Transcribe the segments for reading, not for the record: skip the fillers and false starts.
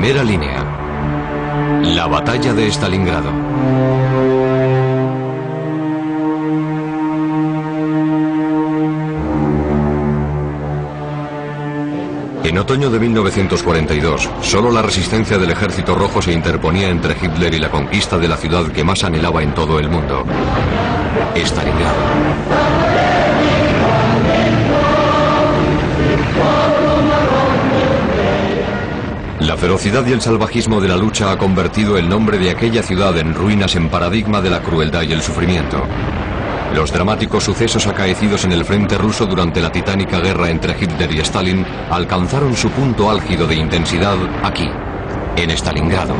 Primera línea. La batalla de Stalingrado. En otoño de 1942, solo la resistencia del Ejército Rojo se interponía entre Hitler y la conquista de la ciudad que más anhelaba en todo el mundo, Stalingrado. La ferocidad y el salvajismo de la lucha ha convertido el nombre de aquella ciudad en ruinas en paradigma de la crueldad y el sufrimiento. Los dramáticos sucesos acaecidos en el frente ruso durante la titánica guerra entre Hitler y Stalin alcanzaron su punto álgido de intensidad aquí, en Stalingrado.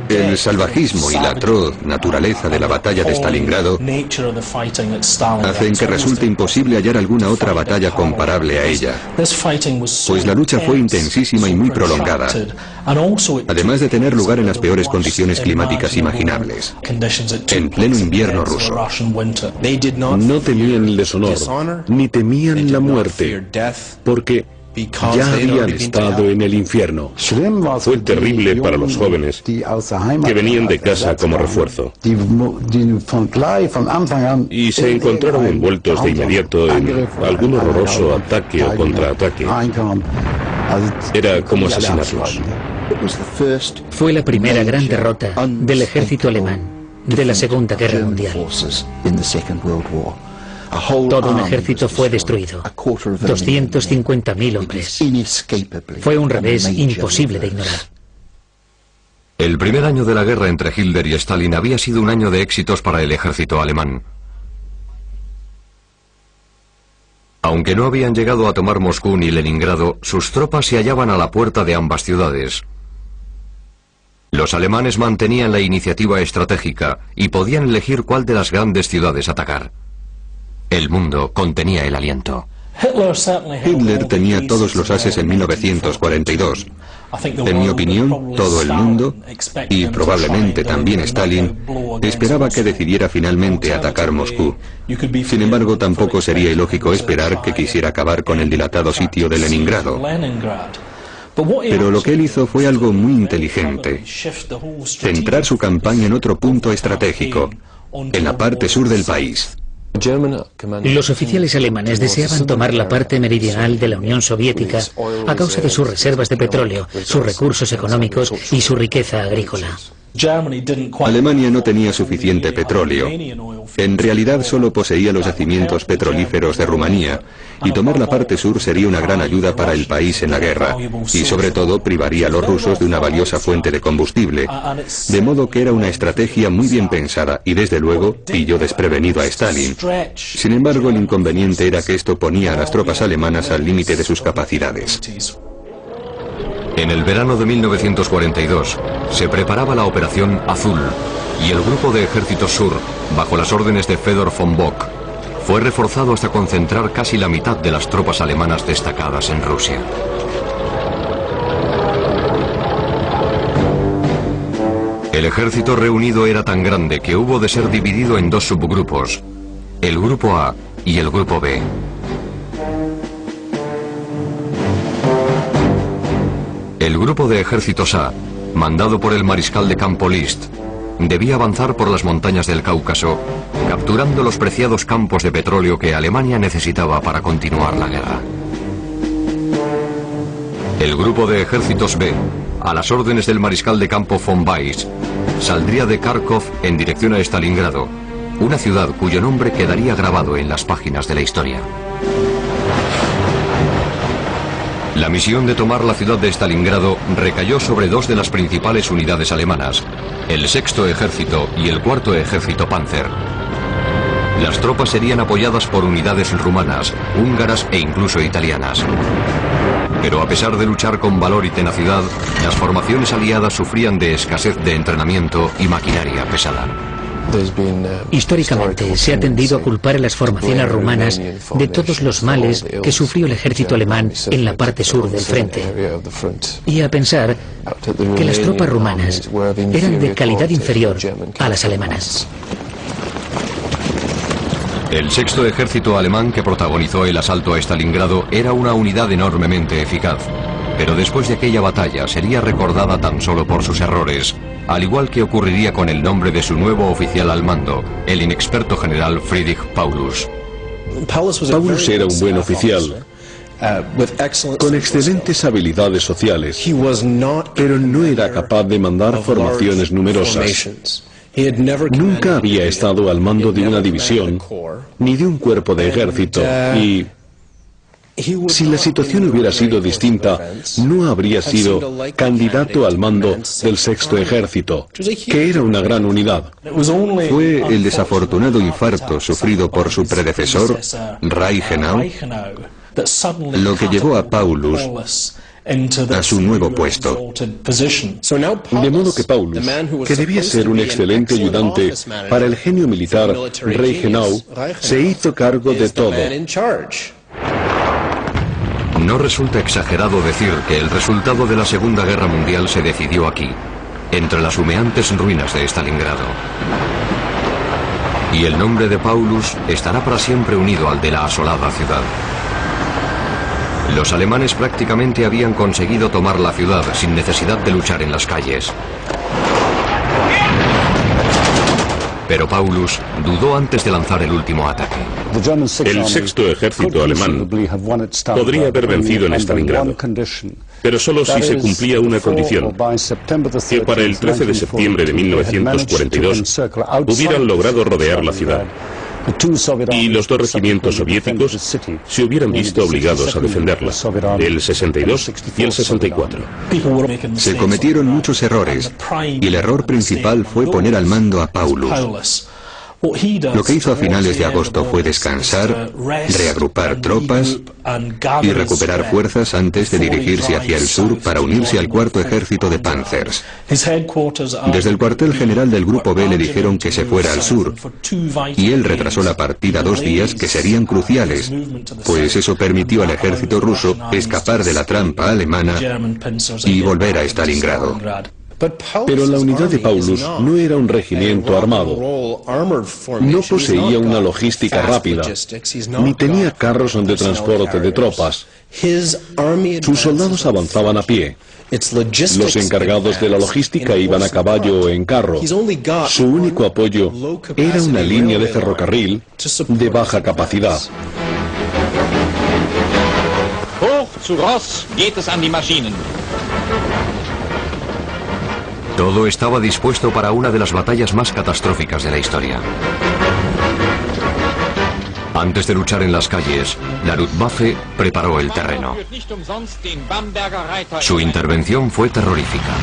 El salvajismo y la atroz naturaleza de la batalla de Stalingrado hacen que resulte imposible hallar alguna otra batalla comparable a ella, pues la lucha fue intensísima y muy prolongada, además de tener lugar en las peores condiciones climáticas imaginables, en pleno invierno ruso. No temían el deshonor, ni temían la muerte, porque ya habían estado en el infierno. Fue terrible para los jóvenes que venían de casa como refuerzo y se encontraron envueltos de inmediato en algún horroroso ataque o contraataque. Era como asesinarlos. Fue la primera gran derrota del ejército alemán de la Segunda Guerra Mundial. Todo un ejército fue destruido, 250.000 hombres. Fue un revés imposible de ignorar. El primer año de la guerra entre Hitler y Stalin había sido un año de éxitos para el ejército alemán. Aunque no habían llegado a tomar Moscú ni Leningrado, sus tropas se hallaban a la puerta de ambas ciudades. Los alemanes mantenían la iniciativa estratégica y podían elegir cuál de las grandes ciudades atacar. El mundo contenía el aliento. Hitler tenía todos los ases en 1942. En mi opinión, todo el mundo, y probablemente también Stalin, esperaba que decidiera finalmente atacar Moscú. Sin embargo, tampoco sería ilógico esperar que quisiera acabar con el dilatado sitio de Leningrado. Pero lo que él hizo fue algo muy inteligente: centrar su campaña en otro punto estratégico, en la parte sur del país. Los oficiales alemanes deseaban tomar la parte meridional de la Unión Soviética a causa de sus reservas de petróleo, sus recursos económicos y su riqueza agrícola. Alemania no tenía suficiente petróleo. En realidad solo poseía los yacimientos petrolíferos de Rumanía, y tomar la parte sur sería una gran ayuda para el país en la guerra, y sobre todo privaría a los rusos de una valiosa fuente de combustible, de modo que era una estrategia muy bien pensada y desde luego pilló desprevenido a Stalin. Sin embargo, el inconveniente era que esto ponía a las tropas alemanas al límite de sus capacidades. En el verano de 1942 se preparaba la Operación Azul y el Grupo de Ejército Sur, bajo las órdenes de Fedor von Bock, fue reforzado hasta concentrar casi la mitad de las tropas alemanas destacadas en Rusia. El ejército reunido era tan grande que hubo de ser dividido en dos subgrupos, el Grupo A y el Grupo B. El grupo de ejércitos A, mandado por el mariscal de campo List, debía avanzar por las montañas del Cáucaso, capturando los preciados campos de petróleo que Alemania necesitaba para continuar la guerra. El grupo de ejércitos B, a las órdenes del mariscal de campo von Weiss, saldría de Kharkov en dirección a Stalingrado, una ciudad cuyo nombre quedaría grabado en las páginas de la historia. La misión de tomar la ciudad de Stalingrado recayó sobre dos de las principales unidades alemanas, el Sexto Ejército y el Cuarto Ejército Panzer. Las tropas serían apoyadas por unidades rumanas, húngaras e incluso italianas. Pero a pesar de luchar con valor y tenacidad, las formaciones aliadas sufrían de escasez de entrenamiento y maquinaria pesada. Históricamente se ha tendido a culpar a las formaciones rumanas de todos los males que sufrió el ejército alemán en la parte sur del frente, y a pensar que las tropas rumanas eran de calidad inferior a las alemanas. El sexto ejército alemán que protagonizó el asalto a Stalingrado era una unidad enormemente eficaz, pero después de aquella batalla sería recordada tan solo por sus errores, al igual que ocurriría con el nombre de su nuevo oficial al mando, el inexperto general Friedrich Paulus. Paulus era un buen oficial, con excelentes habilidades sociales, pero no era capaz de mandar formaciones numerosas. Nunca había estado al mando de una división, ni de un cuerpo de ejército, y si la situación hubiera sido distinta, no habría sido candidato al mando del sexto ejército, que era una gran unidad. Fue el desafortunado infarto sufrido por su predecesor, Reichenau, lo que llevó a Paulus a su nuevo puesto. De modo que Paulus, que debía ser un excelente ayudante para el genio militar Reichenau, se hizo cargo de todo. No resulta exagerado decir que el resultado de la Segunda Guerra Mundial se decidió aquí, entre las humeantes ruinas de Stalingrado. Y el nombre de Paulus estará para siempre unido al de la asolada ciudad. Los alemanes prácticamente habían conseguido tomar la ciudad sin necesidad de luchar en las calles. Pero Paulus dudó antes de lanzar el último ataque. El sexto ejército alemán podría haber vencido en Stalingrado, pero solo si se cumplía una condición, que para el 13 de septiembre de 1942 hubieran logrado rodear la ciudad, y los dos regimientos soviéticos se hubieran visto obligados a defenderla, el 62 y el 64. Se cometieron muchos errores, y el error principal fue poner al mando a Paulus. Lo que hizo a finales de agosto fue descansar, reagrupar tropas y recuperar fuerzas antes de dirigirse hacia el sur para unirse al cuarto ejército de Panzers. Desde el cuartel general del Grupo B le dijeron que se fuera al sur, y él retrasó la partida 2 días que serían cruciales, pues eso permitió al ejército ruso escapar de la trampa alemana y volver a Stalingrado. Pero la unidad de Paulus no era un regimiento armado, no poseía una logística rápida, ni tenía carros de transporte de tropas. Sus soldados avanzaban a pie. Los encargados de la logística iban a caballo o en carro. Su único apoyo era una línea de ferrocarril de baja capacidad. Hoch zu Ross geht es an die Maschinen. Todo estaba dispuesto para una de las batallas más catastróficas de la historia. Antes de luchar en las calles, la Luftwaffe preparó el terreno. Su intervención fue terrorífica.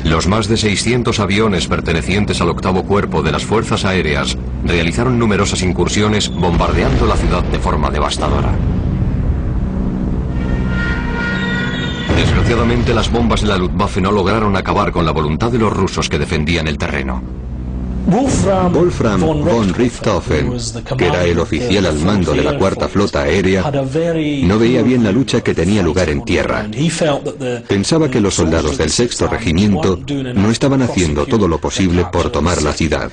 Los más de 600 aviones pertenecientes al octavo cuerpo de las fuerzas aéreas realizaron numerosas incursiones bombardeando la ciudad de forma devastadora. Desgraciadamente, las bombas de la Luftwaffe no lograron acabar con la voluntad de los rusos que defendían el terreno. Wolfram von Richthofen, que era el oficial al mando de la cuarta flota aérea, no veía bien la lucha que tenía lugar en tierra. Pensaba que los soldados del sexto regimiento no estaban haciendo todo lo posible por tomar la ciudad.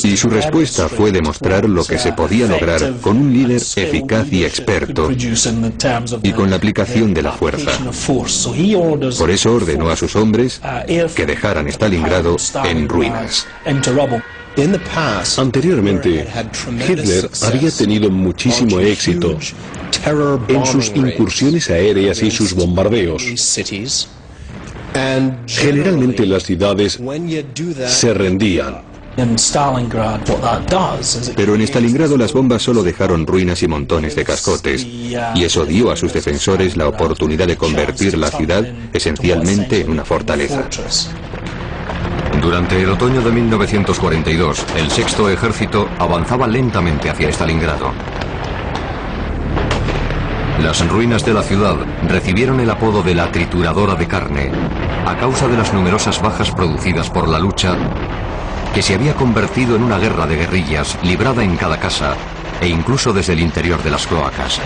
Y su respuesta fue demostrar lo que se podía lograr con un líder eficaz y experto y con la aplicación de la fuerza. Por eso ordenó a sus hombres que dejaran Stalingrado en ruinas. Anteriormente, Hitler había tenido muchísimo éxito en sus incursiones aéreas y sus bombardeos. Generalmente las ciudades se rendían. Pero en Stalingrado las bombas solo dejaron ruinas y montones de cascotes, y eso dio a sus defensores la oportunidad de convertir la ciudad esencialmente en una fortaleza. Durante el otoño de 1942, el sexto ejército avanzaba lentamente hacia Stalingrado. Las ruinas de la ciudad recibieron el apodo de la trituradora de carne a causa de las numerosas bajas producidas por la lucha, que se había convertido en una guerra de guerrillas librada en cada casa e incluso desde el interior de las cloacas.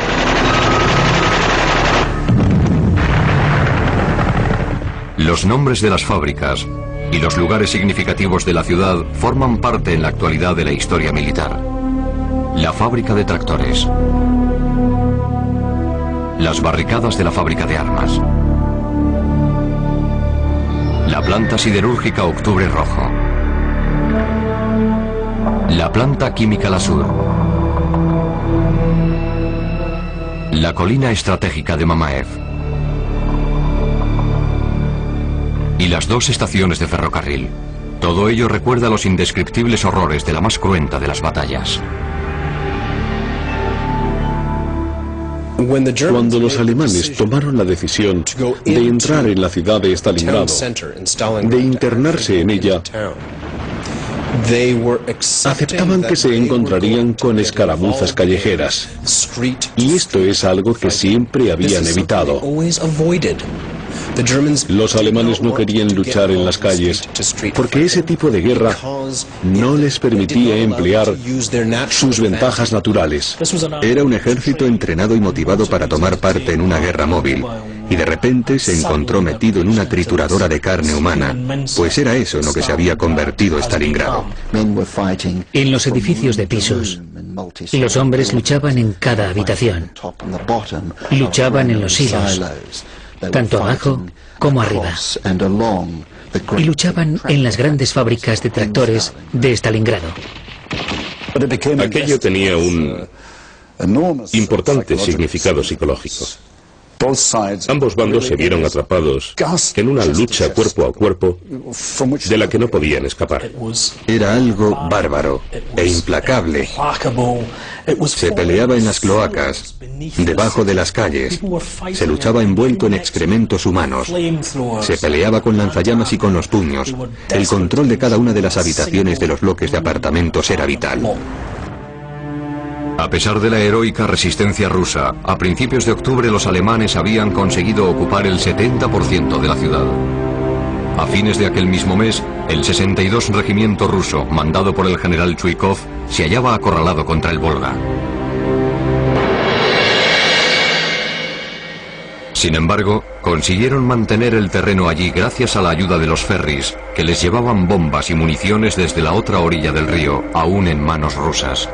Los nombres de las fábricas y los lugares significativos de la ciudad forman parte en la actualidad de la historia militar. La fábrica de tractores. Las barricadas de la fábrica de armas. La planta siderúrgica Octubre Rojo. La planta química La Sur. La colina estratégica de Mamaev. Y las dos estaciones de ferrocarril. Todo ello recuerda los indescriptibles horrores de la más cruenta de las batallas. Cuando los alemanes tomaron la decisión de entrar en la ciudad de Stalingrado, de internarse en ella, aceptaban que se encontrarían con escaramuzas callejeras. Y esto es algo que siempre habían evitado. Los alemanes no querían luchar en las calles porque ese tipo de guerra no les permitía emplear sus ventajas naturales. Era un ejército entrenado y motivado para tomar parte en una guerra móvil, y de repente se encontró metido en una trituradora de carne humana, pues era eso en lo que se había convertido Stalingrado. En los edificios de pisos, los hombres luchaban en cada habitación. Luchaban en los silos, tanto abajo como arriba. Y luchaban en las grandes fábricas de tractores de Stalingrado. Aquello tenía un importante significado psicológico. Ambos bandos se vieron atrapados en una lucha cuerpo a cuerpo de la que no podían escapar. Era algo bárbaro e implacable. Se peleaba en las cloacas, debajo de las calles, se luchaba envuelto en excrementos humanos, se peleaba con lanzallamas y con los puños. El control de cada una de las habitaciones de los bloques de apartamentos era vital. A pesar de la heroica resistencia rusa, a principios de octubre los alemanes habían conseguido ocupar el 70% de la ciudad. A fines de aquel mismo mes, el 62 Regimiento ruso, mandado por el general Chuikov, se hallaba acorralado contra el Volga. Sin embargo, consiguieron mantener el terreno allí gracias a la ayuda de los ferries, que les llevaban bombas y municiones desde la otra orilla del río, aún en manos rusas.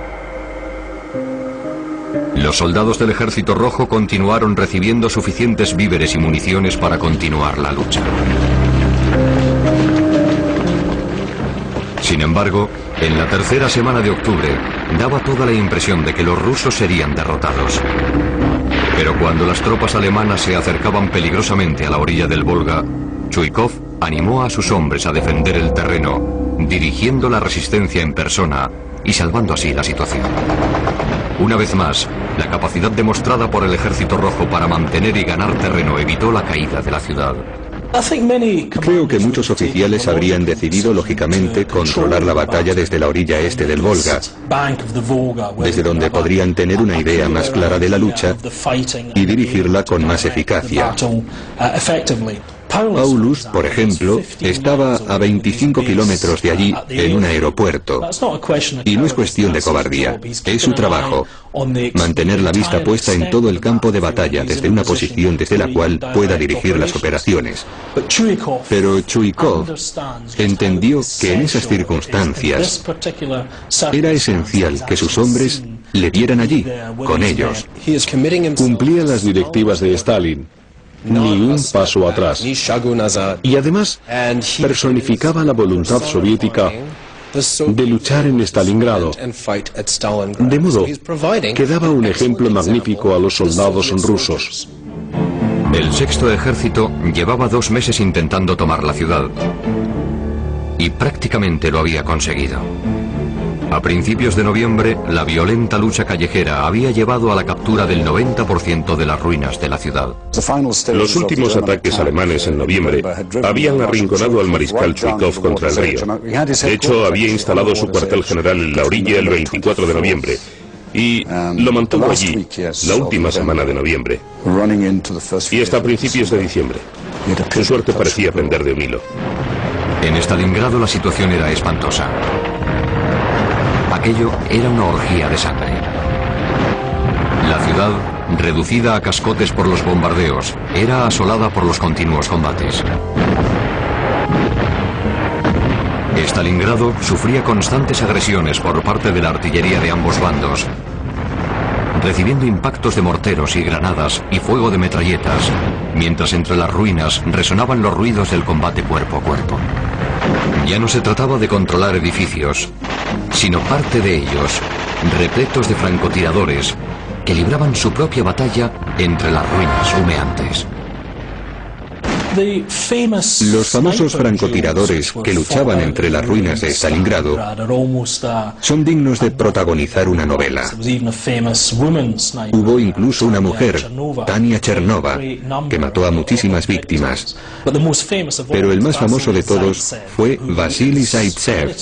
Los soldados del Ejército Rojo continuaron recibiendo suficientes víveres y municiones para continuar la lucha. Sin embargo, en la tercera semana de octubre, daba toda la impresión de que los rusos serían derrotados. Pero cuando las tropas alemanas se acercaban peligrosamente a la orilla del Volga, Chuikov animó a sus hombres a defender el terreno, dirigiendo la resistencia en persona y salvando así la situación. Una vez más, la capacidad demostrada por el Ejército Rojo para mantener y ganar terreno evitó la caída de la ciudad. Creo que muchos oficiales habrían decidido, lógicamente, controlar la batalla desde la orilla este del Volga, desde donde podrían tener una idea más clara de la lucha y dirigirla con más eficacia. Paulus, por ejemplo, estaba a 25 kilómetros de allí en un aeropuerto. Y no es cuestión de cobardía, es su trabajo. Mantener la vista puesta en todo el campo de batalla desde una posición desde la cual pueda dirigir las operaciones. Pero Chuikov entendió que en esas circunstancias era esencial que sus hombres le vieran allí, con ellos. Cumplía las directivas de Stalin. Ni un paso atrás. Y además personificaba la voluntad soviética de luchar en Stalingrado, de modo que daba un ejemplo magnífico a los soldados rusos. El Sexto Ejército llevaba 2 meses intentando tomar la ciudad y prácticamente lo había conseguido. A principios de noviembre, la violenta lucha callejera había llevado a la captura del 90% de las ruinas de la ciudad. Los últimos ataques alemanes en noviembre habían arrinconado al mariscal Chuikov contra el río. De hecho, había instalado su cuartel general en la orilla el 24 de noviembre. y lo mantuvo allí la última semana de noviembre y hasta principios de diciembre. Su suerte parecía pender de un hilo. En Stalingrado la situación era espantosa. Aquello era una orgía de sangre. La ciudad, reducida a cascotes por los bombardeos, era asolada por los continuos combates. Stalingrado sufría constantes agresiones por parte de la artillería de ambos bandos, recibiendo impactos de morteros y granadas y fuego de metralletas, mientras entre las ruinas resonaban los ruidos del combate cuerpo a cuerpo. Ya no se trataba de controlar edificios, sino parte de ellos, repletos de francotiradores, que libraban su propia batalla entre las ruinas humeantes. Los famosos francotiradores que luchaban entre las ruinas de Stalingrado son dignos de protagonizar una novela. Hubo incluso una mujer, Tania Chernova, que mató a muchísimas víctimas. Pero el más famoso de todos fue Vasily Zaitsev,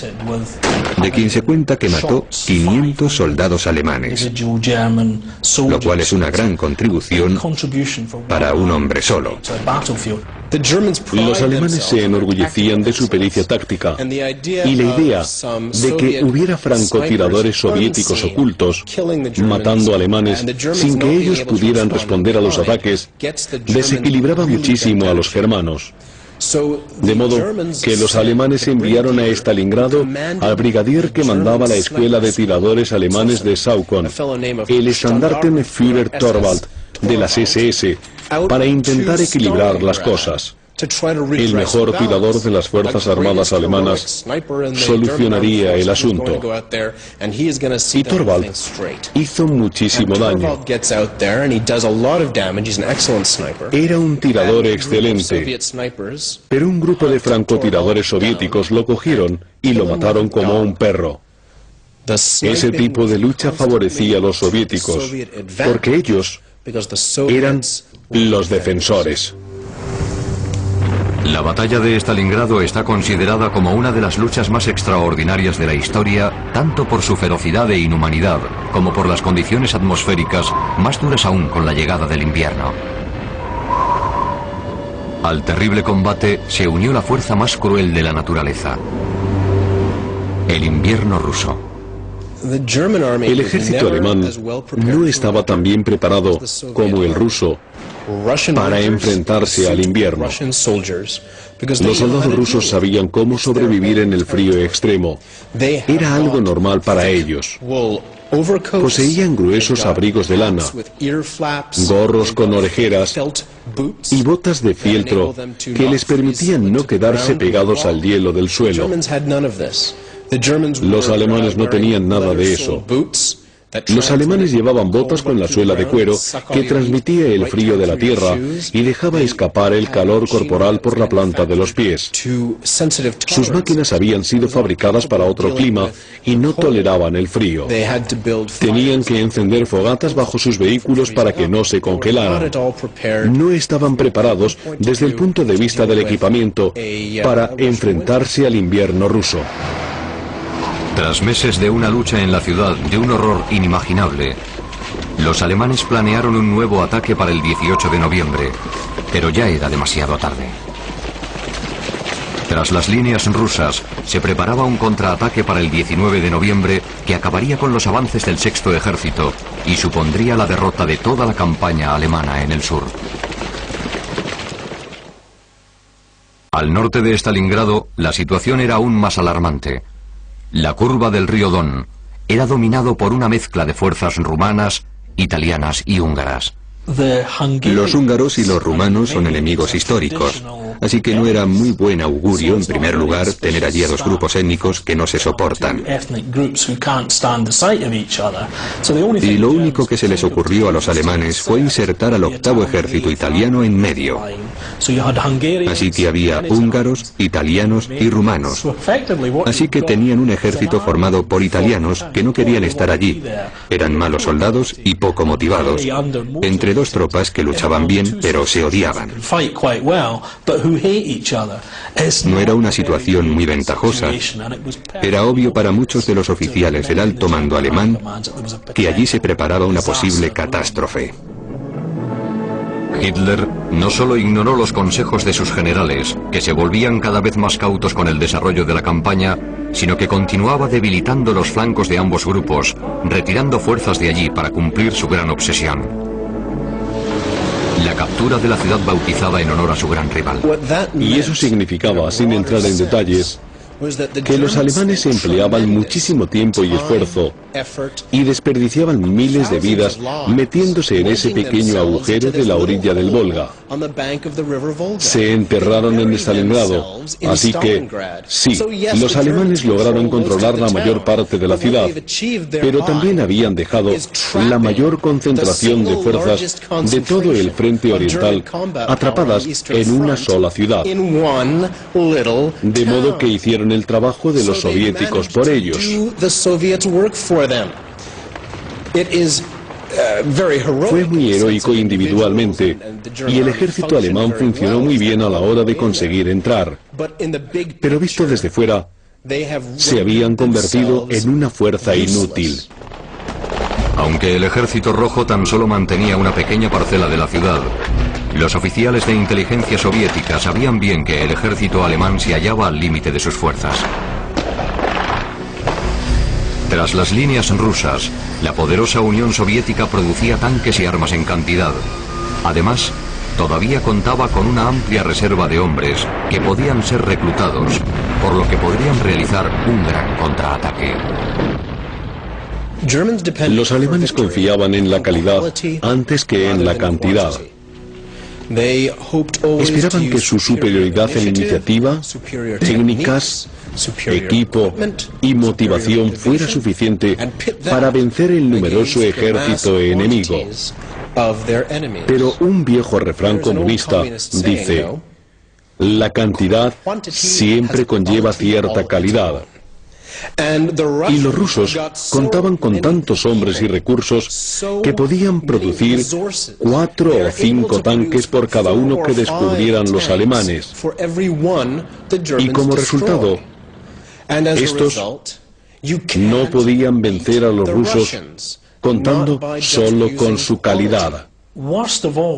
de quien se cuenta que mató 500 soldados alemanes, lo cual es una gran contribución para un hombre solo. Los alemanes se enorgullecían de su pericia táctica y la idea de que hubiera francotiradores soviéticos ocultos matando alemanes sin que ellos pudieran responder a los ataques desequilibraba muchísimo a los germanos. De modo que los alemanes enviaron a Stalingrado al brigadier que mandaba la escuela de tiradores alemanes de Saucon, el Standartenführer Thorwald de las SS, para intentar equilibrar las cosas. El mejor tirador de las Fuerzas Armadas alemanas solucionaría el asunto. Y Thorwald hizo muchísimo daño. Era un tirador excelente, pero un grupo de francotiradores soviéticos lo cogieron y lo mataron como a un perro. Ese tipo de lucha favorecía a los soviéticos, porque ellos eran los defensores. La batalla de Stalingrado está considerada como una de las luchas más extraordinarias de la historia, tanto por su ferocidad e inhumanidad, como por las condiciones atmosféricas, más duras aún con la llegada del invierno. Al terrible combate se unió la fuerza más cruel de la naturaleza: el invierno ruso. El ejército alemán no estaba tan bien preparado como el ruso para enfrentarse al invierno. Los soldados rusos sabían cómo sobrevivir en el frío extremo. Era algo normal para ellos. Poseían gruesos abrigos de lana, gorros con orejeras y botas de fieltro que les permitían no quedarse pegados al hielo del suelo. Los alemanes no tenían nada de eso. Los alemanes llevaban botas con la suela de cuero que transmitía el frío de la tierra y dejaba escapar el calor corporal por la planta de los pies. Sus máquinas habían sido fabricadas para otro clima y no toleraban el frío. Tenían que encender fogatas bajo sus vehículos para que no se congelaran. No estaban preparados desde el punto de vista del equipamiento para enfrentarse al invierno ruso. Tras meses de una lucha en la ciudad de un horror inimaginable, los alemanes planearon un nuevo ataque para el 18 de noviembre, pero ya era demasiado tarde. Tras las líneas rusas, se preparaba un contraataque para el 19 de noviembre que acabaría con los avances del Sexto Ejército y supondría la derrota de toda la campaña alemana en el sur. Al norte de Stalingrado, la situación era aún más alarmante. La curva del río Don era dominado por una mezcla de fuerzas rumanas, italianas y húngaras. Los húngaros y los rumanos son enemigos históricos, así que no era muy buen augurio, en primer lugar, tener allí a dos grupos étnicos que no se soportan. Y lo único que se les ocurrió a los alemanes fue insertar al octavo ejército italiano en medio. Así que había húngaros, italianos y rumanos. Así que tenían un ejército formado por italianos que no querían estar allí. Eran malos soldados y poco motivados, entre dos tropas que luchaban bien pero se odiaban. No era una situación muy ventajosa. Era obvio para muchos de los oficiales del alto mando alemán que allí se preparaba una posible catástrofe. Hitler no solo ignoró los consejos de sus generales, que se volvían cada vez más cautos con el desarrollo de la campaña, sino que continuaba debilitando los flancos de ambos grupos, retirando fuerzas de allí para cumplir su gran obsesión: la captura de la ciudad bautizada en honor a su gran rival. Y eso significaba, sin entrar en detalles, que los alemanes empleaban muchísimo tiempo y esfuerzo y desperdiciaban miles de vidas metiéndose en ese pequeño agujero de la orilla del Volga. Se enterraron en Stalingrado, así que sí, los alemanes lograron controlar la mayor parte de la ciudad, pero también habían dejado la mayor concentración de fuerzas de todo el frente oriental atrapadas en una sola ciudad, de modo que hicieron el trabajo de los soviéticos por ellos. Fue muy heroico individualmente, y el ejército alemán funcionó muy bien a la hora de conseguir entrar. Pero visto desde fuera, se habían convertido en una fuerza inútil. Aunque el ejército rojo tan solo mantenía una pequeña parcela de la ciudad, los oficiales de inteligencia soviética sabían bien que el ejército alemán se hallaba al límite de sus fuerzas. Tras las líneas rusas, la poderosa Unión Soviética producía tanques y armas en cantidad. Además, todavía contaba con una amplia reserva de hombres que podían ser reclutados, por lo que podrían realizar un gran contraataque. Los alemanes confiaban en la calidad antes que en la cantidad. Esperaban que su superioridad en iniciativa, técnicas, equipo y motivación fuera suficiente para vencer el numeroso ejército enemigo. Pero un viejo refrán comunista dice: la cantidad siempre conlleva cierta calidad. Y los rusos contaban con tantos hombres y recursos que podían producir 4 o 5 tanques por cada uno que descubrieran los alemanes. Y como resultado, estos no podían vencer a los rusos contando solo con su calidad.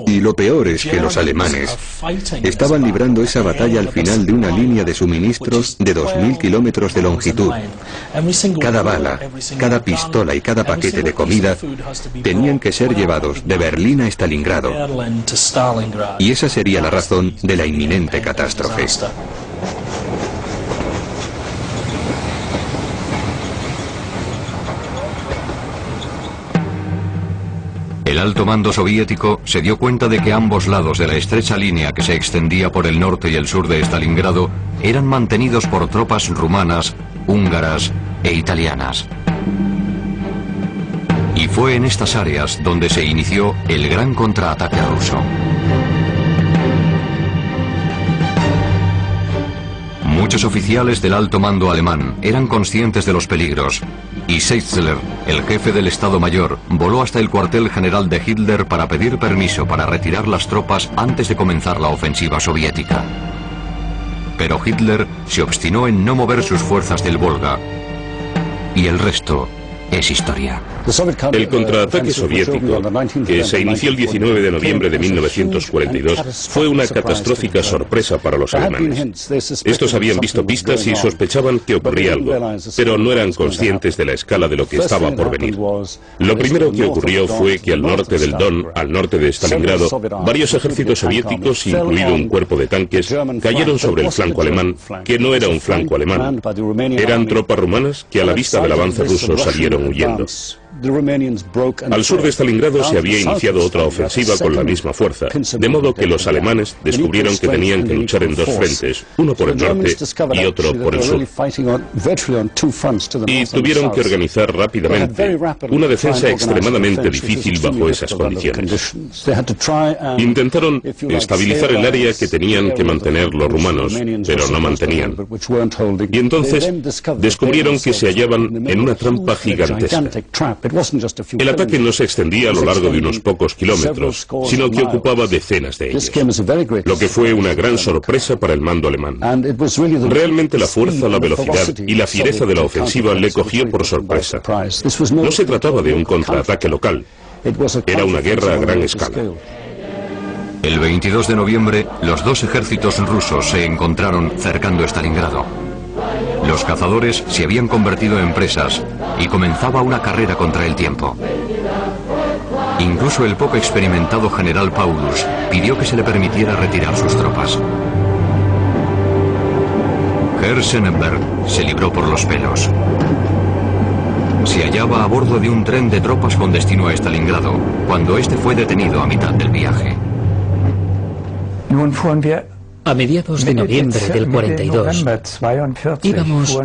Y lo peor es que los alemanes estaban librando esa batalla al final de una línea de suministros de 2000 kilómetros de longitud. Cada bala, cada pistola y cada paquete de comida tenían que ser llevados de Berlín a Stalingrado. Y esa sería la razón de la inminente catástrofe. El alto mando soviético se dio cuenta de que ambos lados de la estrecha línea que se extendía por el norte y el sur de Stalingrado eran mantenidos por tropas rumanas, húngaras e italianas. Y fue en estas áreas donde se inició el gran contraataque ruso. Muchos oficiales del alto mando alemán eran conscientes de los peligros, y Seitzler, el jefe del Estado Mayor, voló hasta el cuartel general de Hitler para pedir permiso para retirar las tropas antes de comenzar la ofensiva soviética. Pero Hitler se obstinó en no mover sus fuerzas del Volga, y el resto es historia. El contraataque soviético, que se inició el 19 de noviembre de 1942, fue una catastrófica sorpresa para los alemanes. Estos habían visto pistas y sospechaban que ocurría algo, pero no eran conscientes de la escala de lo que estaba por venir. Lo primero que ocurrió fue que al norte del Don, al norte de Stalingrado, varios ejércitos soviéticos, incluido un cuerpo de tanques, cayeron sobre el flanco alemán, que no era un flanco alemán. Eran tropas rumanas que a la vista del avance ruso salieron huyendo. Al sur de Stalingrado se había iniciado otra ofensiva con la misma fuerza, de modo que los alemanes descubrieron que tenían que luchar en dos frentes, uno por el norte y otro por el sur. Y tuvieron que organizar rápidamente una defensa extremadamente difícil bajo esas condiciones. Intentaron estabilizar el área que tenían que mantener los rumanos, pero no mantenían. Y entonces descubrieron que se hallaban en una trampa gigantesca. El ataque no se extendía a lo largo de unos pocos kilómetros, sino que ocupaba decenas de ellos, lo que fue una gran sorpresa para el mando alemán. Realmente la fuerza, la velocidad y la fiereza de la ofensiva le cogió por sorpresa. No se trataba de un contraataque local, era una guerra a gran escala. El 22 de noviembre, los dos ejércitos rusos se encontraron cercando Stalingrado. Los cazadores se habían convertido en presas y comenzaba una carrera contra el tiempo. Incluso el poco experimentado general Paulus pidió que se le permitiera retirar sus tropas. Herr-Sennenberg se libró por los pelos. Se hallaba a bordo de un tren de tropas con destino a Stalingrado, cuando este fue detenido a mitad del viaje. A mediados de noviembre del 42, íbamos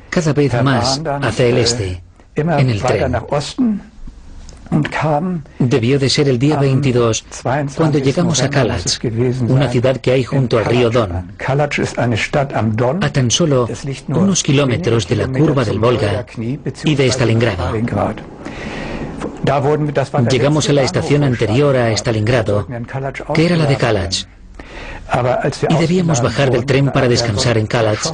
cada vez más hacia el este, en el tren. Debió de ser el día 22 cuando llegamos a Kalach, una ciudad que hay junto al río Don, a tan solo unos kilómetros de la curva del Volga y de Stalingrado. Llegamos a la estación anterior a Stalingrado, que era la de Kalach, y debíamos bajar del tren para descansar en Kalach,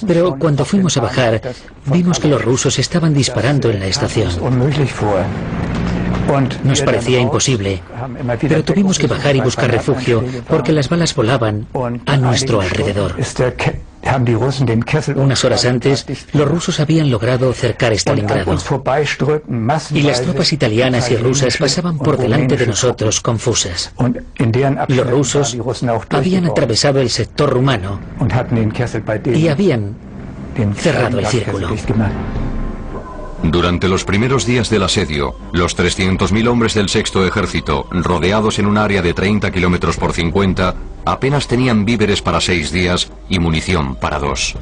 pero cuando fuimos a bajar, vimos que los rusos estaban disparando en la estación. Nos parecía imposible, pero tuvimos que bajar y buscar refugio porque las balas volaban a nuestro alrededor. Unas horas antes, los rusos habían logrado cercar Stalingrado y las tropas italianas y rusas pasaban por delante de nosotros confusas. Los rusos habían atravesado el sector rumano y habían cerrado el círculo. Durante los primeros días del asedio, los 300.000 hombres del Sexto Ejército, rodeados en un área de 30 kilómetros por 50, apenas tenían víveres para 6 días y munición para 2.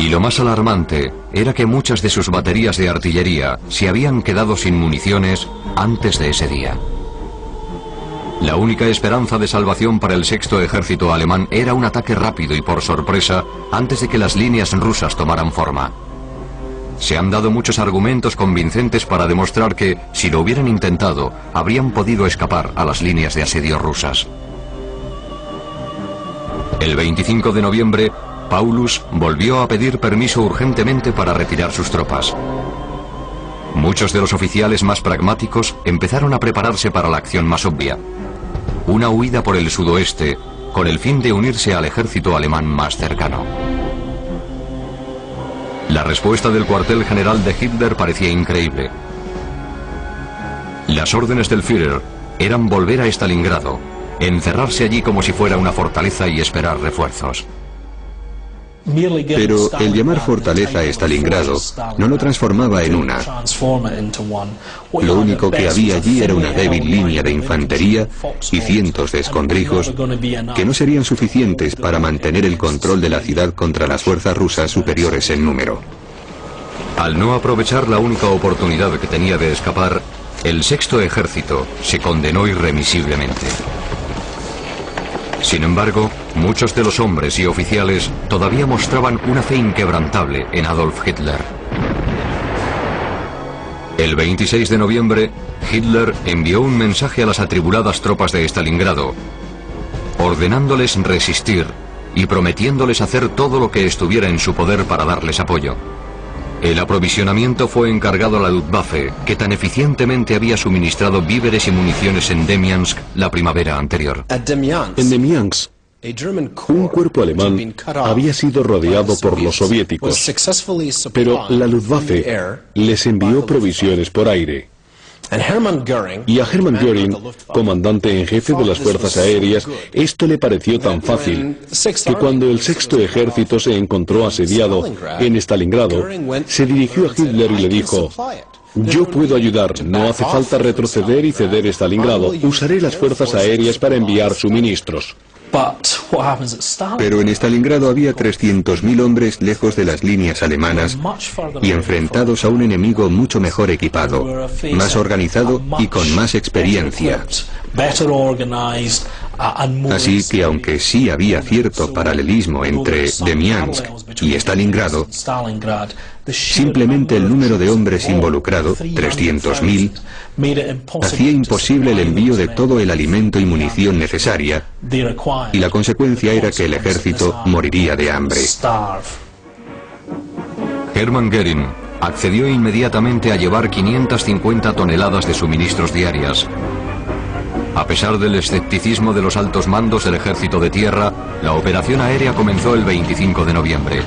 Y lo más alarmante era que muchas de sus baterías de artillería se habían quedado sin municiones antes de ese día. La única esperanza de salvación para el Sexto Ejército alemán era un ataque rápido y por sorpresa antes de que las líneas rusas tomaran forma. Se han dado muchos argumentos convincentes para demostrar que, si lo hubieran intentado, habrían podido escapar a las líneas de asedio rusas. El 25 de noviembre, Paulus volvió a pedir permiso urgentemente para retirar sus tropas. Muchos de los oficiales más pragmáticos empezaron a prepararse para la acción más obvia: una huida por el sudoeste, con el fin de unirse al ejército alemán más cercano. La respuesta del cuartel general de Hitler parecía increíble. Las órdenes del Führer eran volver a Stalingrado, encerrarse allí como si fuera una fortaleza y esperar refuerzos. Pero el llamar fortaleza a Stalingrado no lo transformaba en una. Lo único que había allí era una débil línea de infantería y cientos de escondrijos que no serían suficientes para mantener el control de la ciudad contra las fuerzas rusas superiores en número. Al no aprovechar la única oportunidad que tenía de escapar, el Sexto Ejército se condenó irremisiblemente. Sin embargo, muchos de los hombres y oficiales todavía mostraban una fe inquebrantable en Adolf Hitler. El 26 de noviembre, Hitler envió un mensaje a las atribuladas tropas de Stalingrado, ordenándoles resistir y prometiéndoles hacer todo lo que estuviera en su poder para darles apoyo. El aprovisionamiento fue encargado a la Luftwaffe, que tan eficientemente había suministrado víveres y municiones en Demyansk la primavera anterior. En Demyansk, un cuerpo alemán había sido rodeado por los soviéticos, pero la Luftwaffe les envió provisiones por aire. Y a Hermann Göring, comandante en jefe de las fuerzas aéreas, esto le pareció tan fácil que cuando el Sexto Ejército se encontró asediado en Stalingrado, se dirigió a Hitler y le dijo: yo puedo ayudar, no hace falta retroceder y ceder Stalingrado, usaré las fuerzas aéreas para enviar suministros. Pero en Stalingrado había 300.000 hombres lejos de las líneas alemanas y enfrentados a un enemigo mucho mejor equipado, más organizado y con más experiencia. Así que aunque sí había cierto paralelismo entre Demyansk y Stalingrado, simplemente el número de hombres involucrado, 300.000, hacía imposible el envío de todo el alimento y munición necesaria, y la consecuencia era que el ejército moriría de hambre. Hermann Göring accedió inmediatamente a llevar 550 toneladas de suministros diarias. A pesar del escepticismo de los altos mandos del ejército de tierra, la operación aérea comenzó el 25 de noviembre.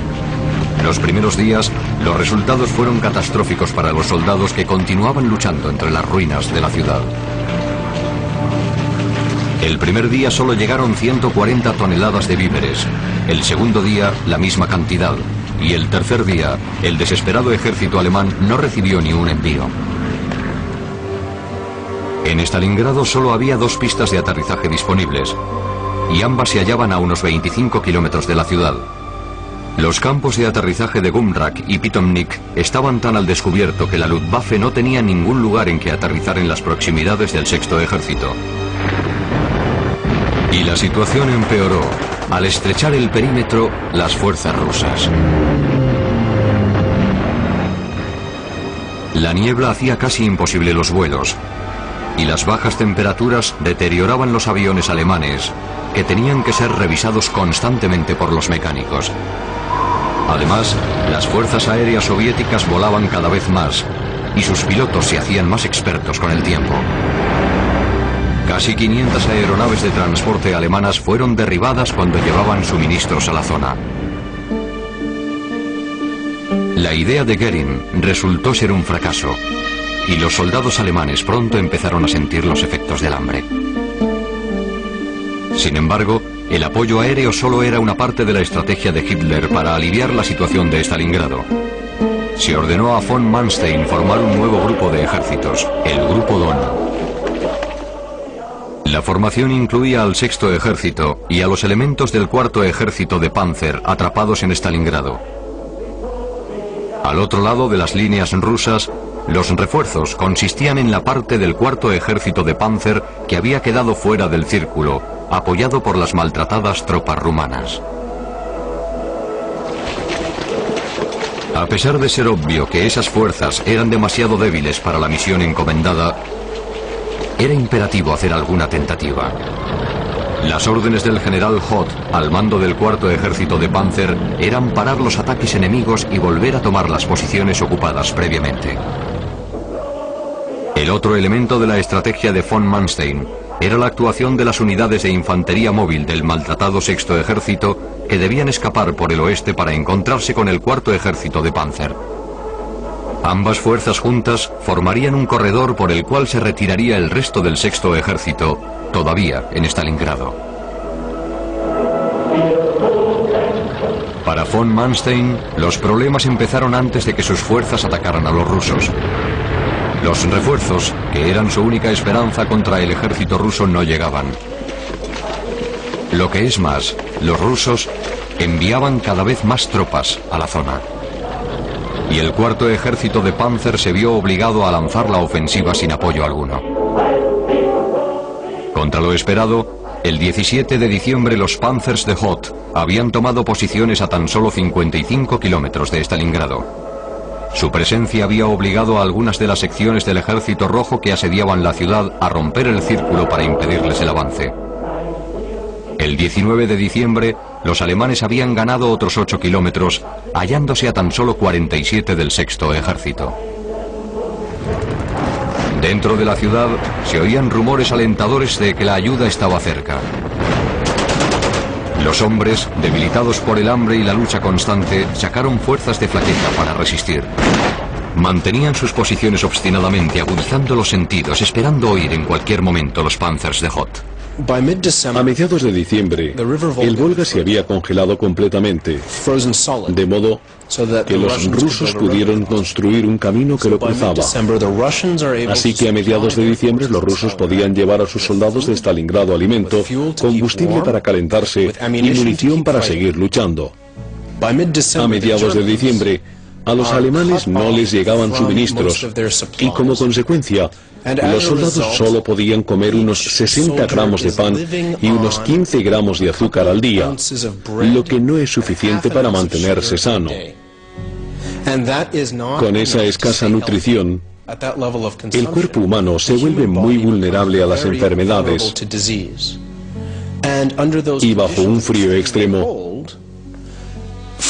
Los primeros días, los resultados fueron catastróficos para los soldados que continuaban luchando entre las ruinas de la ciudad. El primer día solo llegaron 140 toneladas de víveres, el segundo día la misma cantidad, y el tercer día el desesperado ejército alemán no recibió ni un envío. En Stalingrado solo había 2 pistas de aterrizaje disponibles, y ambas se hallaban a unos 25 kilómetros de la ciudad. Los campos de aterrizaje de Gumrak y Pitomnik estaban tan al descubierto que la Luftwaffe no tenía ningún lugar en que aterrizar en las proximidades del Sexto Ejército. Y la situación empeoró al estrechar el perímetro las fuerzas rusas. La niebla hacía casi imposible los vuelos, y las bajas temperaturas deterioraban los aviones alemanes, que tenían que ser revisados constantemente por los mecánicos. Además, las fuerzas aéreas soviéticas volaban cada vez más, y sus pilotos se hacían más expertos con el tiempo. Casi 500 aeronaves de transporte alemanas fueron derribadas cuando llevaban suministros a la zona. La idea de Göring resultó ser un fracaso, y los soldados alemanes pronto empezaron a sentir los efectos del hambre. Sin embargo, el apoyo aéreo solo era una parte de la estrategia de Hitler para aliviar la situación de Stalingrado. Se ordenó a von Manstein formar un nuevo grupo de ejércitos, el Grupo Don. La formación incluía al Sexto Ejército y a los elementos del Cuarto Ejército de Panzer atrapados en Stalingrado. Al otro lado de las líneas rusas, los refuerzos consistían en la parte del Cuarto Ejército de Panzer que había quedado fuera del círculo, apoyado por las maltratadas tropas rumanas. A pesar de ser obvio que esas fuerzas eran demasiado débiles para la misión encomendada, era imperativo hacer alguna tentativa. Las órdenes del general Hoth, al mando del Cuarto Ejército de Panzer, eran parar los ataques enemigos y volver a tomar las posiciones ocupadas previamente. El otro elemento de la estrategia de von Manstein era la actuación de las unidades de infantería móvil del maltratado Sexto Ejército que debían escapar por el oeste para encontrarse con el Cuarto Ejército de Panzer. Ambas fuerzas juntas formarían un corredor por el cual se retiraría el resto del Sexto Ejército, todavía en Stalingrado. Para von Manstein, los problemas empezaron antes de que sus fuerzas atacaran a los rusos. Los refuerzos, que eran su única esperanza contra el ejército ruso, no llegaban. Lo que es más, los rusos enviaban cada vez más tropas a la zona. Y el Cuarto Ejército de Panzer se vio obligado a lanzar la ofensiva sin apoyo alguno. Contra lo esperado, el 17 de diciembre los Panzers de Hoth habían tomado posiciones a tan solo 55 kilómetros de Stalingrado. Su presencia había obligado a algunas de las secciones del Ejército Rojo que asediaban la ciudad a romper el círculo para impedirles el avance. El 19 de diciembre, los alemanes habían ganado otros 8 kilómetros, hallándose a tan solo 47 del Sexto Ejército. Dentro de la ciudad se oían rumores alentadores de que la ayuda estaba cerca. Los hombres, debilitados por el hambre y la lucha constante, sacaron fuerzas de flaqueza para resistir. Mantenían sus posiciones obstinadamente, agudizando los sentidos, esperando oír en cualquier momento los Panzers de Hoth. A mediados de diciembre, el Volga se había congelado completamente, de modo que los rusos pudieron construir un camino que lo cruzaba. Así que a mediados de diciembre los rusos podían llevar a sus soldados de Stalingrado alimento, combustible para calentarse y munición para seguir luchando. A mediados de diciembre, A los alemanes no les llegaban suministros y como consecuencia, los soldados solo podían comer unos 60 gramos de pan y unos 15 gramos de azúcar al día, lo que no es suficiente para mantenerse sano. Con esa escasa nutrición, el cuerpo humano se vuelve muy vulnerable a las enfermedades y bajo un frío extremo,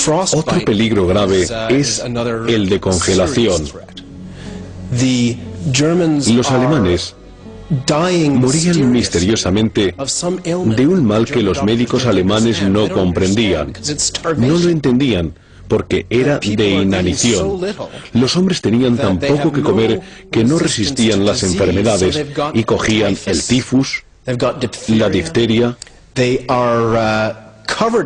otro peligro grave es el de congelación. Los alemanes morían misteriosamente de un mal que los médicos alemanes no comprendían. No lo entendían porque era de inanición. Los hombres tenían tan poco que comer que no resistían las enfermedades y cogían el tifus, la difteria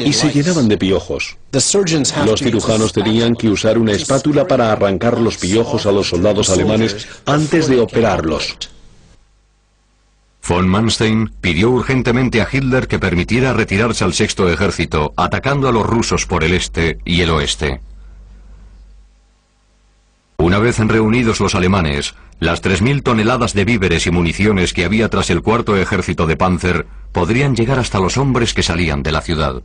y se llenaban de piojos. Los cirujanos tenían que usar una espátula para arrancar los piojos a los soldados alemanes antes de operarlos. Von Manstein pidió urgentemente a Hitler que permitiera retirarse al Sexto Ejército, atacando a los rusos por el este y el oeste. Una vez reunidos los alemanes, las 3.000 toneladas de víveres y municiones que había tras el Cuarto Ejército de Panzer podrían llegar hasta los hombres que salían de la ciudad.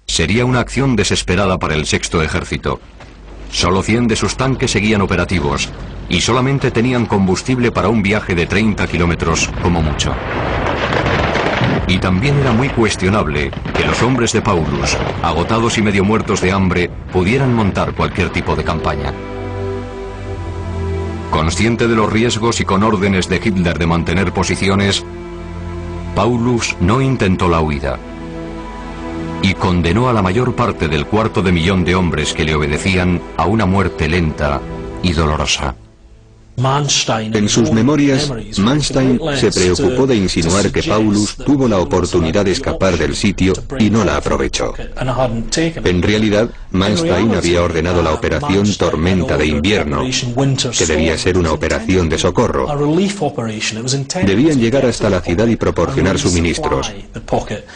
Sería una acción desesperada para el Sexto Ejército. Solo 100 de sus tanques seguían operativos y solamente tenían combustible para un viaje de 30 kilómetros como mucho. Y también era muy cuestionable que los hombres de Paulus, agotados y medio muertos de hambre, pudieran montar cualquier tipo de campaña. Consciente de los riesgos y con órdenes de Hitler de mantener posiciones, Paulus no intentó la huida y condenó a la mayor parte del 250.000 de hombres que le obedecían a una muerte lenta y dolorosa. En sus memorias, Manstein se preocupó de insinuar que Paulus tuvo la oportunidad de escapar del sitio y no la aprovechó. En realidad, Manstein había ordenado la operación Tormenta de Invierno, que debía ser una operación de socorro. Debían llegar hasta la ciudad y proporcionar suministros.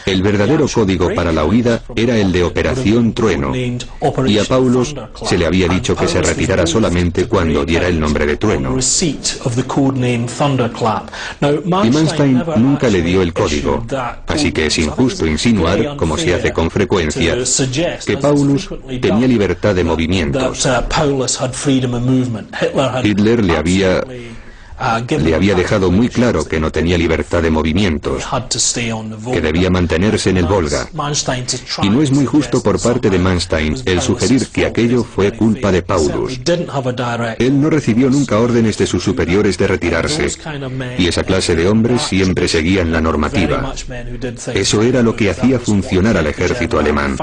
El verdadero código para la huida era el de Operación Trueno, y a Paulus se le había dicho que se retirara solamente cuando diera el nombre de Trueno. Y Manstein nunca le dio el código, así que es injusto insinuar, como se hace con frecuencia, que Paulus tenía libertad de movimientos. Hitler le había dejado muy claro que no tenía libertad de movimientos, que debía mantenerse en el Volga. Y no es muy justo por parte de Manstein el sugerir que aquello fue culpa de Paulus. Él no recibió nunca órdenes de sus superiores de retirarse, y esa clase de hombres siempre seguían la normativa. Eso era lo que hacía funcionar al ejército alemán,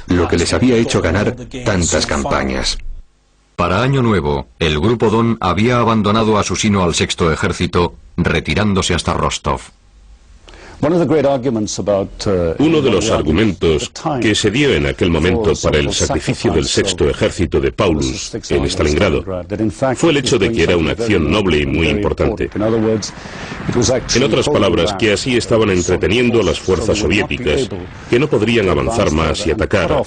lo que les había hecho ganar tantas campañas. Para Año Nuevo, el Grupo Don había abandonado a su sino al Sexto Ejército, retirándose hasta Rostov. Uno de los argumentos que se dio en aquel momento para el sacrificio del Sexto Ejército de Paulus en Stalingrado fue el hecho de que era una acción noble y muy importante. En otras palabras, que así estaban entreteniendo a las fuerzas soviéticas, que no podrían avanzar más y atacar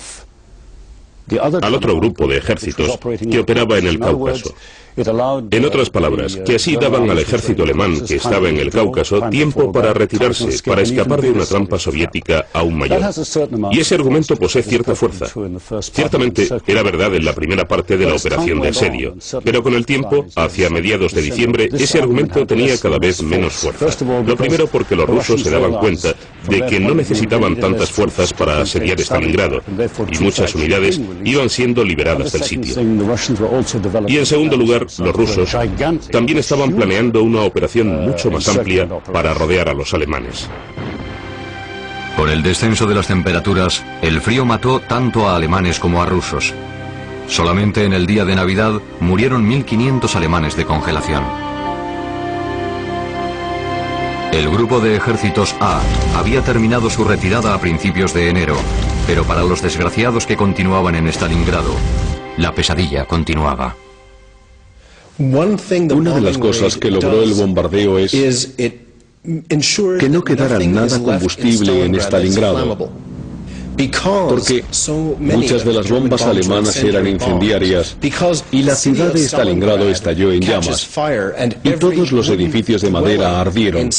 al otro grupo de ejércitos que operaba en el Cáucaso. En otras palabras, que así daban al ejército alemán que estaba en el Cáucaso tiempo para retirarse, para escapar de una trampa soviética aún mayor. Y ese argumento posee cierta fuerza. Ciertamente era verdad en la primera parte de la operación de asedio, pero con el tiempo, hacia mediados de diciembre, ese argumento tenía cada vez menos fuerza. Lo primero porque los rusos se daban cuenta de que no necesitaban tantas fuerzas para asediar Stalingrado, y muchas unidades iban siendo liberadas del sitio. Y en segundo lugar, los rusos también estaban planeando una operación mucho más amplia para rodear a los alemanes. Con el descenso de las temperaturas, el frío mató tanto a alemanes como a rusos. Solamente en el día de Navidad murieron 1.500 alemanes de congelación. El grupo de ejércitos A había terminado su retirada a principios de enero, pero para los desgraciados que continuaban en Stalingrado, la pesadilla continuaba. Una de las cosas que logró el bombardeo es que no quedara nada combustible en Stalingrado. porque muchas de las bombas alemanas eran incendiarias y la ciudad de Stalingrado estalló en llamas y todos los edificios de madera ardieron.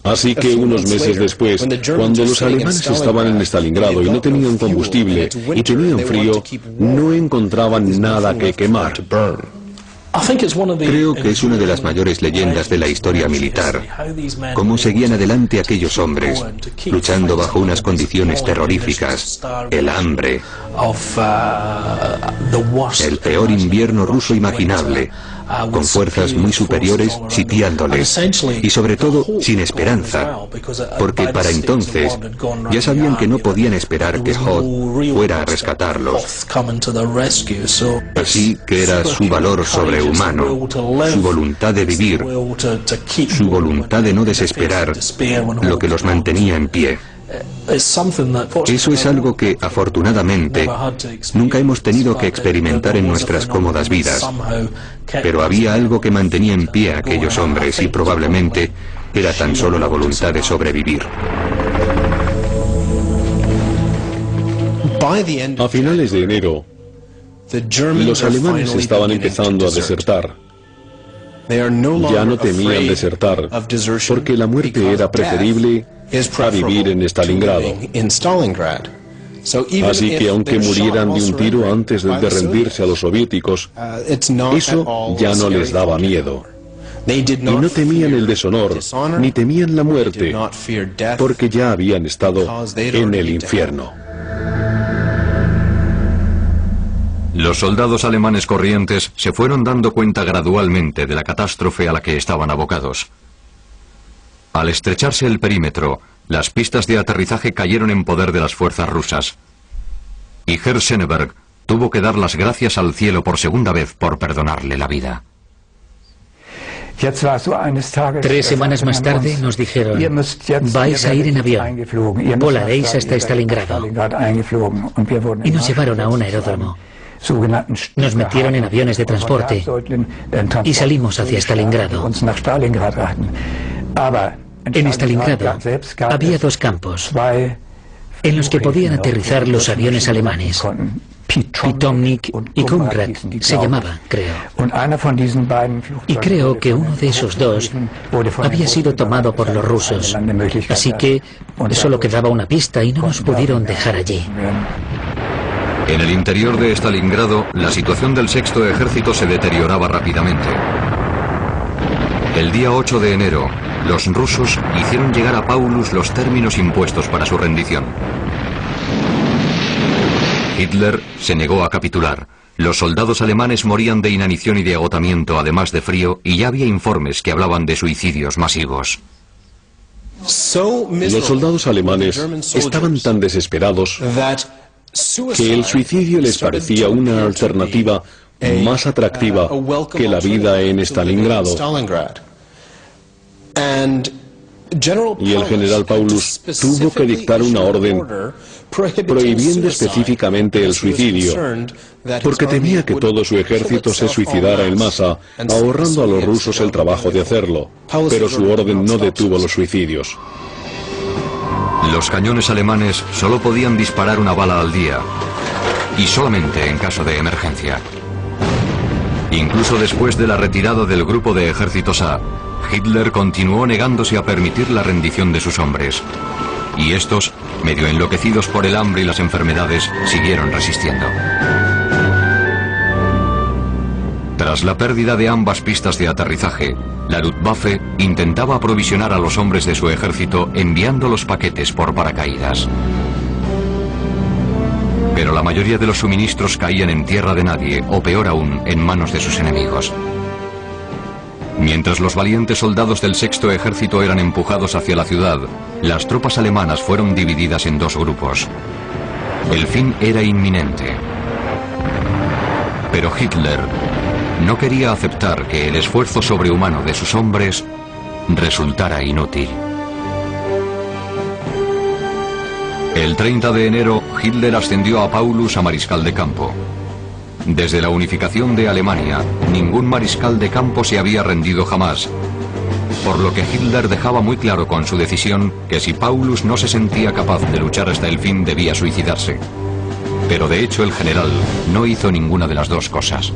Así que unos meses después, cuando los alemanes estaban en Stalingrado y no tenían combustible y tenían frío, no encontraban nada que quemar. Creo que es una de las mayores leyendas de la historia militar, cómo seguían adelante aquellos hombres, luchando bajo unas condiciones terroríficas, el hambre, el peor invierno ruso imaginable, con fuerzas muy superiores sitiándoles, y sobre todo sin esperanza, porque para entonces ya sabían que no podían esperar que Hoth fuera a rescatarlos. Así que era su valor sobrehumano, su voluntad de vivir, su voluntad de no desesperar, lo que los mantenía en pie. Eso es algo que, afortunadamente, nunca hemos tenido que experimentar en nuestras cómodas vidas. Pero había algo que mantenía en pie a aquellos hombres y probablemente era tan solo la voluntad de sobrevivir. A finales de enero, los alemanes estaban empezando a desertar. Ya no temían desertar, porque la muerte era preferible a vivir en Stalingrado. Así que aunque murieran de un tiro antes de rendirse a los soviéticos, eso ya no les daba miedo. Y no temían el deshonor, ni temían la muerte, porque ya habían estado en el infierno. Los soldados alemanes corrientes se fueron dando cuenta gradualmente de la catástrofe a la que estaban abocados. Al estrecharse el perímetro, las pistas de aterrizaje cayeron en poder de las fuerzas rusas. Y Herr Schöneberg tuvo que dar las gracias al cielo por segunda vez por perdonarle la vida. 3 semanas más tarde nos dijeron: vais a ir en avión, volaréis hasta Stalingrado. Y nos llevaron a un aeródromo. Nos metieron en aviones de transporte y salimos hacia Stalingrado. En Stalingrado había 2 campos en los que podían aterrizar los aviones alemanes. Pitomnik y Konrad se llamaba, creo. Y creo que uno de esos 2 había sido tomado por los rusos. Así que solo quedaba una pista y no nos pudieron dejar allí. En el interior de Stalingrado, la situación del Sexto Ejército se deterioraba rápidamente. El día 8 de enero, los rusos hicieron llegar a Paulus los términos impuestos para su rendición. Hitler se negó a capitular. Los soldados alemanes morían de inanición y de agotamiento, además de frío, y ya había informes que hablaban de suicidios masivos. Los soldados alemanes estaban tan desesperados que el suicidio les parecía una alternativa más atractiva que la vida en Stalingrado. Y el general Paulus tuvo que dictar una orden prohibiendo específicamente el suicidio, porque temía que todo su ejército se suicidara en masa, ahorrando a los rusos el trabajo de hacerlo. Pero su orden no detuvo los suicidios. Los cañones alemanes solo podían disparar una bala al día, y solamente en caso de emergencia. Incluso después de la retirada del grupo de ejércitos A, Hitler continuó negándose a permitir la rendición de sus hombres. Y estos, medio enloquecidos por el hambre y las enfermedades, siguieron resistiendo. Tras la pérdida de ambas pistas de aterrizaje, la Luftwaffe intentaba aprovisionar a los hombres de su ejército enviando los paquetes por paracaídas. Pero la mayoría de los suministros caían en tierra de nadie, o peor aún, en manos de sus enemigos. Mientras los valientes soldados del Sexto Ejército eran empujados hacia la ciudad, las tropas alemanas fueron divididas en 2 grupos. El fin era inminente. Pero Hitler no quería aceptar que el esfuerzo sobrehumano de sus hombres resultara inútil. El 30 de enero, Hitler ascendió a Paulus a mariscal de campo. Desde la unificación de Alemania, ningún mariscal de campo se había rendido jamás. por lo que Hitler dejaba muy claro con su decisión que si Paulus no se sentía capaz de luchar hasta el fin debía suicidarse. Pero de hecho el general no hizo ninguna de las dos cosas.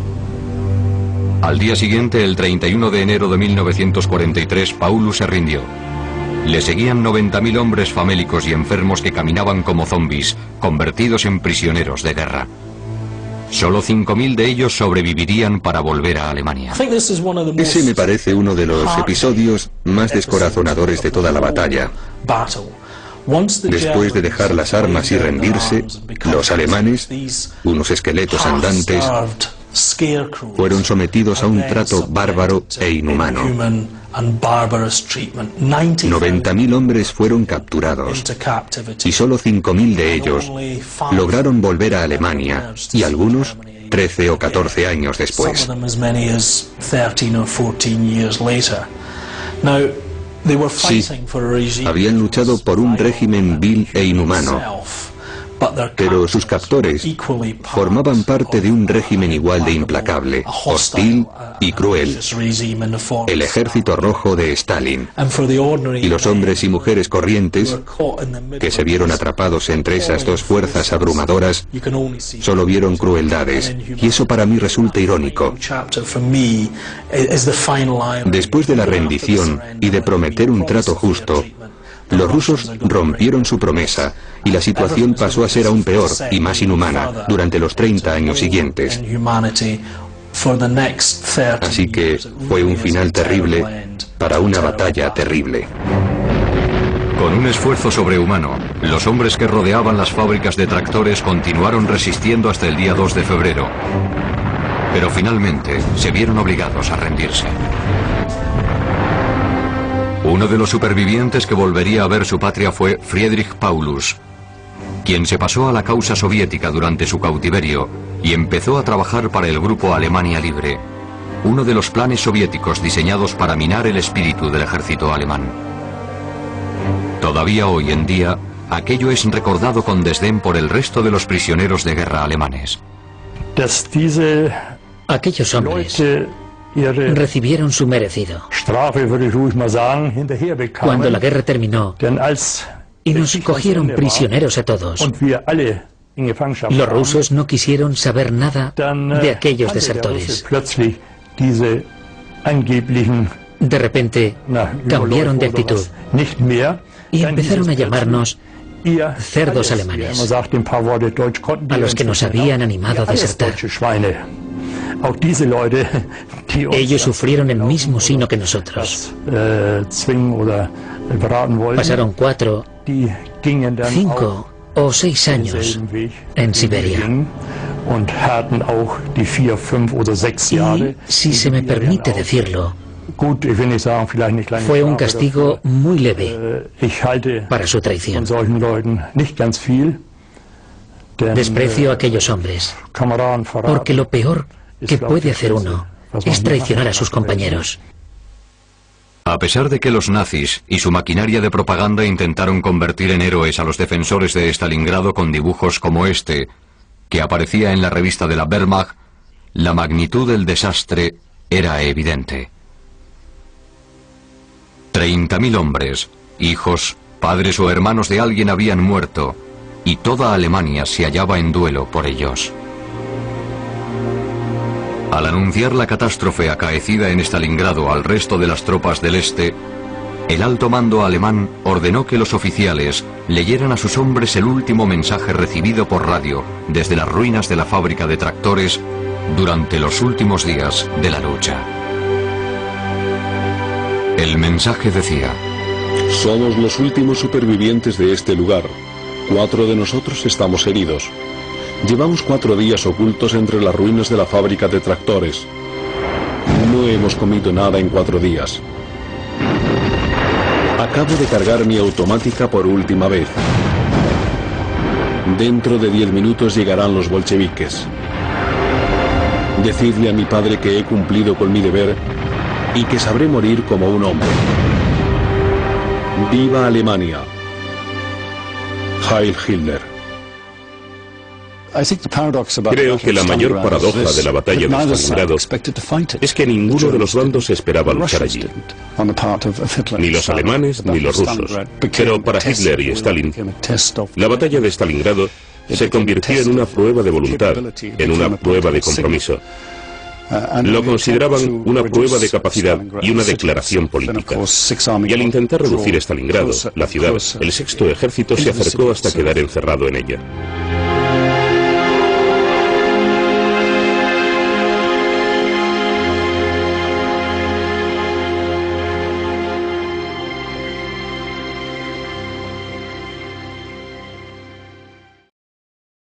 Al día siguiente, el 31 de enero de 1943, Paulus se rindió. Le seguían 90.000 hombres famélicos y enfermos que caminaban como zombis, convertidos en prisioneros de guerra. Solo 5.000 de ellos sobrevivirían para volver a Alemania. Ese me parece uno de los episodios más descorazonadores de toda la batalla. Después de dejar las armas y rendirse, los alemanes, unos esqueletos andantes, fueron sometidos a un trato bárbaro e inhumano. 90.000 hombres fueron capturados y solo 5.000 de ellos lograron volver a Alemania, y algunos 13 o 14 años después. Sí, habían luchado por un régimen vil e inhumano, pero sus captores formaban parte de un régimen igual de implacable, hostil y cruel, el Ejército Rojo de Stalin. Y los hombres y mujeres corrientes, que se vieron atrapados entre esas dos fuerzas abrumadoras, solo vieron crueldades, y eso para mí resulta irónico. Después de la rendición y de prometer un trato justo, los rusos rompieron su promesa y la situación pasó a ser aún peor y más inhumana durante los 30 años siguientes. Así que fue un final terrible para una batalla terrible. Con un esfuerzo sobrehumano, los hombres que rodeaban las fábricas de tractores continuaron resistiendo hasta el día 2 de febrero. Pero finalmente se vieron obligados a rendirse. Uno de los supervivientes que volvería a ver su patria fue Friedrich Paulus, quien se pasó a la causa soviética durante su cautiverio y empezó a trabajar para el grupo Alemania Libre, uno de los planes soviéticos diseñados para minar el espíritu del ejército alemán. Todavía hoy en día, aquello es recordado con desdén por el resto de los prisioneros de guerra alemanes. Aquellos hombres recibieron su merecido. Cuando la guerra terminó y nos cogieron prisioneros a todos, los rusos no quisieron saber nada de aquellos desertores. De repente cambiaron de actitud y empezaron a llamarnos cerdos alemanes, a los que nos habían animado a desertar. Ellos sufrieron el mismo sino que nosotros. Pasaron 4, 5 o 6 años en Siberia. Y, si se me permite decirlo, fue un castigo muy leve para su traición. Desprecio a aquellos hombres, porque lo peor que puede hacer uno es traicionar a sus compañeros. A pesar de que los nazis y su maquinaria de propaganda intentaron convertir en héroes a los defensores de Stalingrado con dibujos como este, que aparecía en la revista de la Wehrmacht, la magnitud del desastre era evidente. 30.000 hombres, hijos, padres o hermanos de alguien habían muerto, y toda Alemania se hallaba en duelo por ellos. Al anunciar la catástrofe acaecida en Stalingrado al resto de las tropas del este, el alto mando alemán ordenó que los oficiales leyeran a sus hombres el último mensaje recibido por radio desde las ruinas de la fábrica de tractores durante los últimos días de la lucha. El mensaje decía: somos los últimos supervivientes de este lugar. 4 de nosotros estamos heridos. Llevamos 4 días ocultos entre las ruinas de la fábrica de tractores. No hemos comido nada en 4 días. Acabo de cargar mi automática por última vez. Dentro de 10 minutos llegarán los bolcheviques. Decidle a mi padre que he cumplido con mi deber y que sabré morir como un hombre. ¡Viva Alemania! Heil Hitler. Creo que la mayor paradoja de la batalla de Stalingrado es que ninguno de los bandos esperaba luchar allí. Ni los alemanes ni los rusos. Pero para Hitler y Stalin, la batalla de Stalingrado se convirtió en una prueba de voluntad, en una prueba de compromiso. Lo consideraban una prueba de capacidad y una declaración política. Y al intentar reducir Stalingrado, la ciudad, el Sexto Ejército se acercó hasta quedar encerrado en ella.